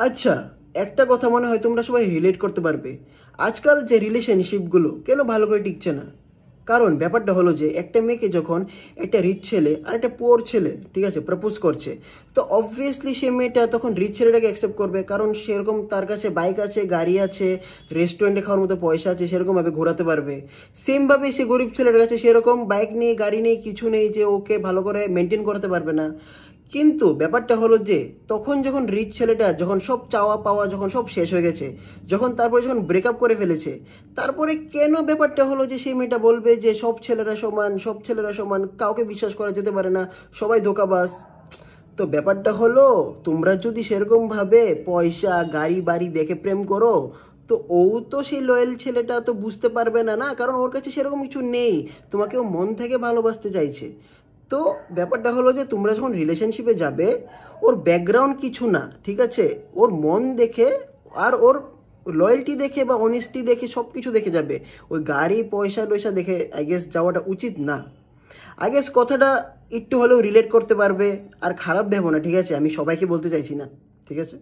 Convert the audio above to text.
আচ্ছা, একটা কথা মনে হয় তোমরা সবাই রিলেট করতে পারবে। আজকাল যে রিলেশনশিপগুলো কেন ভালো করে টিকছে না? কারণ ব্যাপারটা হলো যে একটা মেয়েকে যখন একটা রিচ ছেলে আর একটা পুয়ার ছেলে, ঠিক আছে, প্রপোজ করছে, তো অবভিয়াসলি সে মেয়েটা তখন রিচ ছেলেটাকে অ্যাকসেপ্ট করবে, কারণ সেরকম তার কাছে বাইক আছে, গাড়ি আছে, রেস্টুরেন্টে খাওয়ার মতো পয়সা আছে, সেরকমভাবে ঘোরাতে পারবে। সেমভাবে সে গরিব ছেলেটার কাছে সেরকম বাইক নেই, গাড়ি নেই, কিছু নেই, যে ওকে ভালো করে মেনটেন করতে পারবে না। কিন্তু ব্যাপারটা হলো যে তখন যখন রিচ ছেলেটা যখন সব চাওয়া পাওয়া যখন সব শেষ হয়ে গেছে, যখন তারপরে যখন ব্রেকআপ করে ফেলেছে, তারপরে কেন ব্যাপারটা হলো যে সেই মেয়েটা বলবে যে সব ছেলেরা সমান, সব ছেলেরা সমান, কাউকে বিশ্বাস করা যেতে পারে না, সবাই ধোঁকাবাজ। তো ব্যাপারটা হলো, তোমরা যদি সেরকম ভাবে পয়সা গাড়ি বাড়ি দেখে প্রেম করো, তো ও তো সেই লয়াল ছেলেটা তো বুঝতে পারবে না, না, কারণ ওর কাছে সেরকম কিছু নেই। তোমাকে ও মন থেকে ভালোবাসতে চাইছে। তো ব্যাপারটা হলো যে তোমরা যখন রিলেশনশিপে যাবে, ওর ব্যাকগ্রাউন্ড কিছু না, ঠিক আছে, ওর মন দেখে আর ওর লয়্যালটি দেখে বা অনেস্টি দেখে সব কিছু দেখে যাবে। ওই গাড়ি পয়সা টয়সা দেখে আই গেস যাওয়াটা উচিত না। আই গেস কথাটা একটু হলেও রিলেট করতে পারবে। আর খারাপ ভেবো না, ঠিক আছে, আমি সবাইকে বলতে চাইছি না, ঠিক আছে।